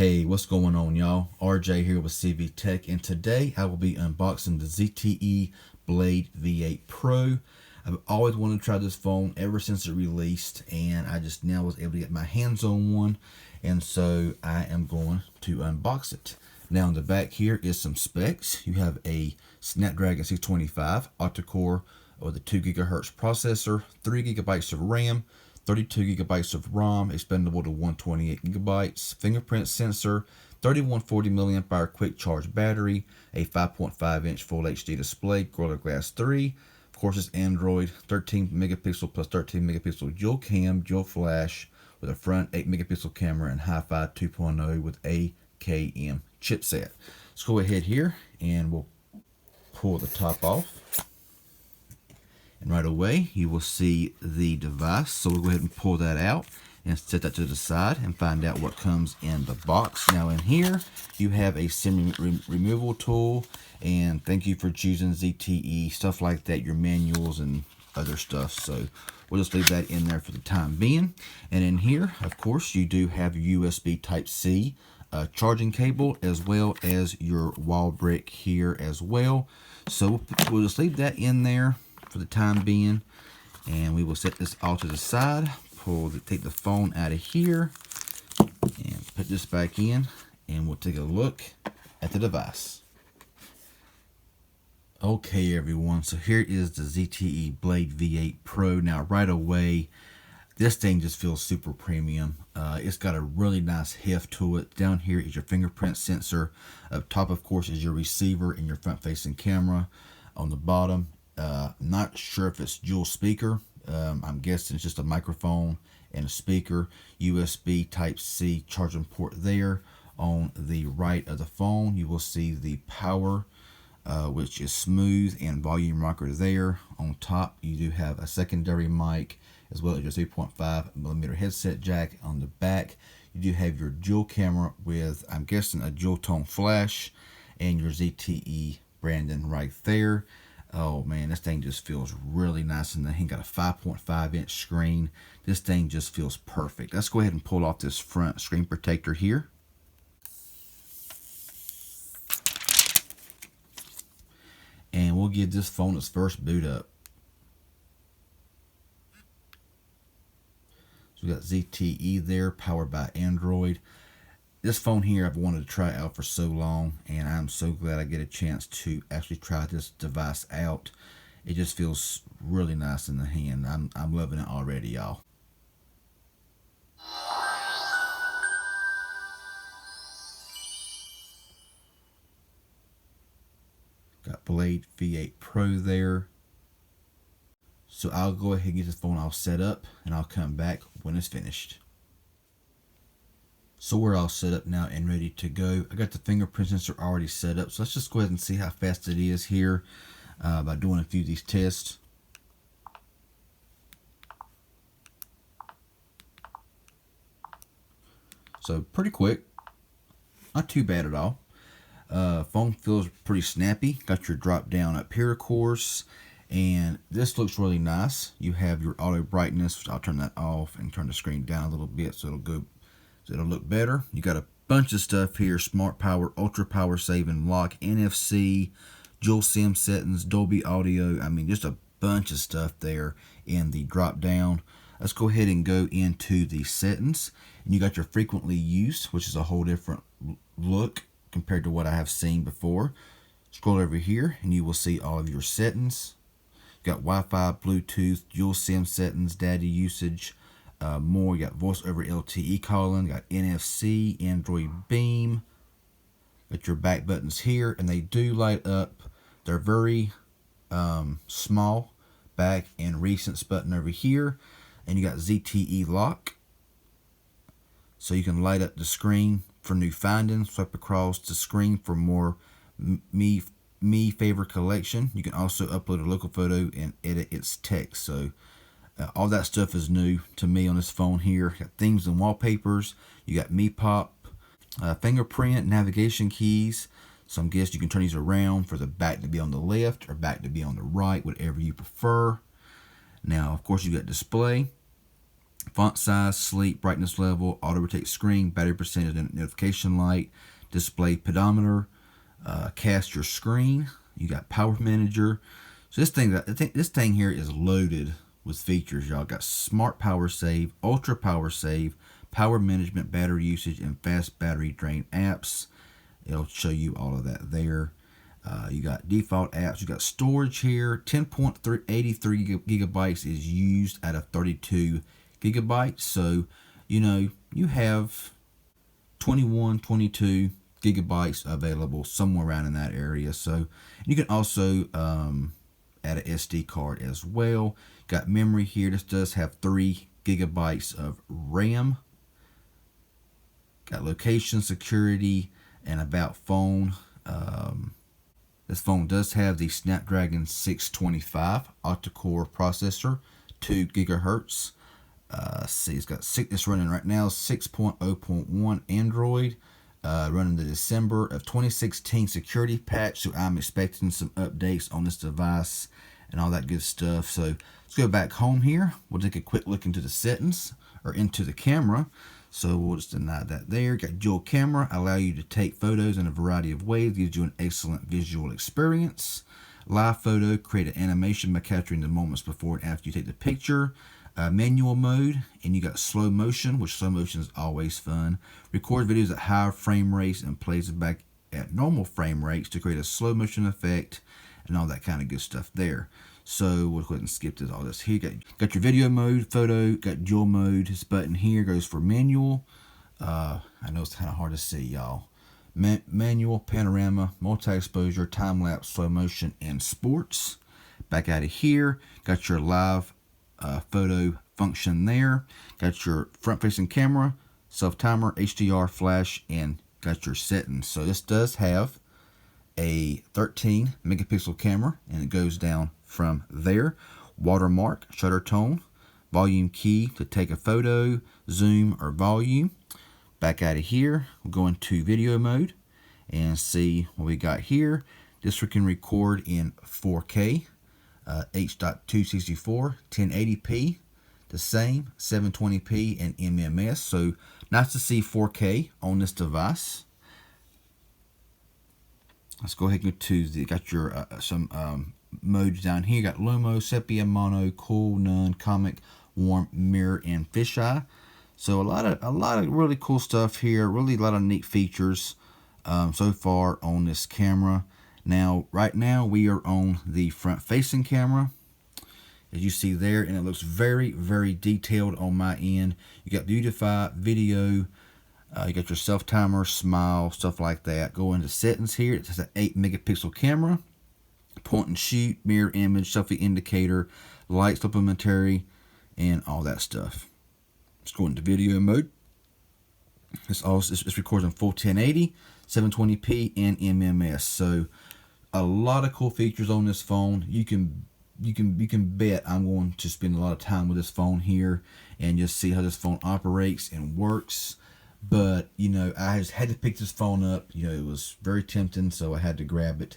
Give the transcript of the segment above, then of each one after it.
Hey, what's going on, y'all? RJ here with CV Tech, and today I will be unboxing the ZTE Blade V8 Pro. I've always wanted to try this phone ever since it released, and I just now was able to get my hands on one, and so I am going to unbox it. Now on the back here is some specs. You have a Snapdragon 625 octa-core with a 2 GHz processor, 3 GB of RAM, 32 GB of ROM, expandable to 128 GB, fingerprint sensor, 3140 mAh quick charge battery, a 5.5-inch Full HD display, Gorilla Glass 3. Of course, it's Android, 13 megapixel plus 13 megapixel dual cam, dual flash with a front 8 megapixel camera and Hi-Fi 2.0 with AKM chipset. Let's go ahead here and we'll pull the top off. And right away, you will see the device. So we'll go ahead and pull that out and set that to the side and find out what comes in the box. Now in here, you have a SIM removal tool, and thank you for choosing ZTE, stuff like that, your manuals and other stuff. So we'll just leave that in there for the time being. And in here, of course, you do have USB Type-C charging cable, as well as your wall brick here as well. So we'll just leave that in there for the time being, and we will set this all to the side. Take the phone out of here and put this back in, and we'll take a look at the device. Okay everyone, so here is the ZTE Blade V8 Pro. Now right away, this thing just feels super premium. It's got a really nice heft to it. Down here is your fingerprint sensor. Up top, of course, is your receiver and your front-facing camera. On the bottom, not sure if it's dual speaker. I'm guessing it's just a microphone and a speaker. USB Type-C charging port there. On the right of the phone, you will see the power, which is smooth, and volume rocker there. On top, you do have a secondary mic, as well as your 3.5mm headset jack. On the back, you do have your dual camera with, I'm guessing, a dual tone flash, and your ZTE branding right there. Oh man, this thing just feels really nice in the hand. Got a 5.5-inch screen. This thing just feels perfect. Let's go ahead and pull off this front screen protector here. And we'll give this phone its first boot up. So we got ZTE there, powered by Android. This phone here I've wanted to try out for so long, and I'm so glad I get a chance to actually try this device out. It just feels really nice in the hand. I'm loving it already, y'all. Got Blade V8 Pro there. So I'll go ahead and get this phone all set up, and I'll come back when it's finished. So we're all set up now and ready to go. I got the fingerprint sensor already set up, so let's just go ahead and see how fast it is here by doing a few of these tests. So pretty quick, not too bad at all. Phone feels pretty snappy. Got your drop down up here, of course, and this looks really nice. You have your auto brightness, which I'll turn that off and turn the screen down a little bit so it'll look better. You got a bunch of stuff here: smart power, ultra power saving lock, NFC, dual SIM settings, Dolby audio. I mean, just a bunch of stuff there in the drop down. Let's go ahead and go into the settings, and you got your frequently used, which is a whole different look compared to what I have seen before. Scroll over here and you will see all of your settings. You got Wi-Fi, Bluetooth, dual SIM settings, data usage, more. You got voice over LTE calling, got NFC, Android Beam. Got your back buttons here, and they do light up. They're very small. Back and recents button over here, and you got ZTE lock, so you can light up the screen for new findings. Swipe across the screen for more me favorite collection. You can also upload a local photo and edit its text. So all that stuff is new to me on this phone here. Got themes and wallpapers. You got Me Pop, fingerprint, navigation keys. So I guess you can turn these around for the back to be on the left or back to be on the right, whatever you prefer. Now, of course, you got display. Font size, sleep, brightness level, auto rotate screen, battery percentage, and notification light, display pedometer, cast your screen. You got power manager. So this thing here is loaded with features, y'all. Got smart power save, ultra power save, power management, battery usage, and fast battery drain apps. It'll show you all of that there. You got default apps. You got storage here. 10.83 gigabytes is used out of 32 gigabytes. So, you have 21, 22 gigabytes available somewhere around in that area. So you can also add an SD card as well. Got memory here. This does have 3 gigabytes of RAM. Got location, security, and about phone. This phone does have the Snapdragon 625 octa-core processor, 2 gigahertz. See, it's running right now 6.0.1 Android, running the December of 2016 security patch. So I'm expecting some updates on this device and all that good stuff. So let's go back home here. We'll take a quick look into the settings or into the camera. So we'll just deny that there. Got dual camera, allow you to take photos in a variety of ways, gives you an excellent visual experience. Live photo, create an animation by capturing the moments before and after you take the picture. Manual mode, and you got slow motion, which slow motion is always fun. Record videos at higher frame rates and plays it back at normal frame rates to create a slow motion effect and all that kind of good stuff there. So we'll go ahead and skip all this here. Got your video mode, photo, got dual mode. This button here goes for manual. I know it's kind of hard to see, y'all. Manual, panorama, multi-exposure, time-lapse, slow motion, and sports. Back out of here, got your live photo function there. Got your front-facing camera, self-timer, HDR, flash, and got your settings. So this does have a 13 megapixel camera, and it goes down from there. Watermark, shutter tone, volume key to take a photo, zoom, or volume. Back out of here, we'll go into video mode and see what we got here. This we can record in 4K, H.264, 1080p, the same, 720p, and MMS. So nice to see 4K on this device. Let's go ahead and go to got your some modes down here. Got Lomo, Sepia, Mono, Cool, None, Comic, Warm, Mirror, and Fisheye. So a lot of really cool stuff here. Really a lot of neat features so far on this camera. Now, right now we are on the front-facing camera, as you see there, and it looks very, very detailed on my end. You got beautify, video. You got your self-timer, smile, stuff like that. Go into settings here. It has an 8 megapixel camera, point and shoot, mirror image, selfie indicator, light supplementary, and all that stuff. Let's go into video mode. This records in full 1080, 720p, and MMS. So a lot of cool features on this phone. You can bet I'm going to spend a lot of time with this phone here and just see how this phone operates and works. But I just had to pick this phone up. It was very tempting, so I had to grab it.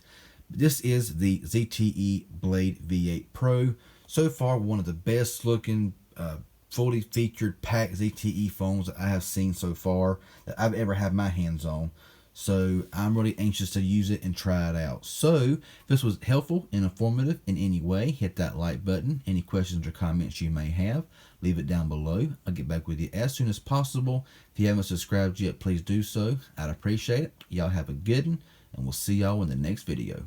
This is the ZTE Blade V8 Pro. So far, one of the best looking, fully featured packed ZTE phones that I have seen so far that I've ever had my hands on. So I'm really anxious to use it and try it out. So if this was helpful and informative in any way, hit that like button. Any questions or comments you may have, leave it down below. I'll get back with you as soon as possible. If you haven't subscribed yet, please do so. I'd appreciate it. Y'all have a good one, and we'll see y'all in the next video.